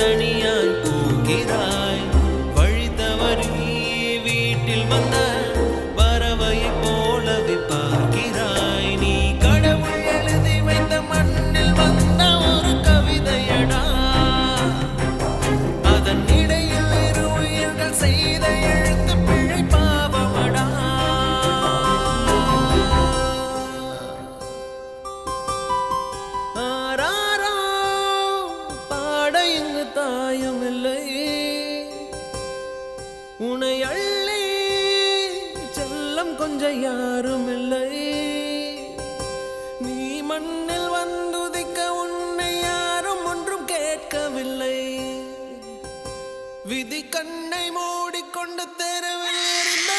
தனியாய் போகிறாய். வழி தவறி வீட்டில் வந்த பறவையை போலவே பார்க்கிறாய். நீ கடவுள் எழுதி வைத்த மண்ணில் வந்த ஒரு கவிதையடா. அதன் இடையில் இரு உயிர்கள் செய்த எழுத்து பிழை பாவமடா. ஆராரோ பாட இங்கு தாயுமில்லை. உனை அள்ளி செல்லம் கொஞ்சம் யாருமில்லை. நீ மண்ணில் வந்துதிக்க உன்னை யாரும் ஒன்றும் கேட்கவில்லை. விதி கண்ணை மூடிக்கொண்டு தெருவில் இருந்த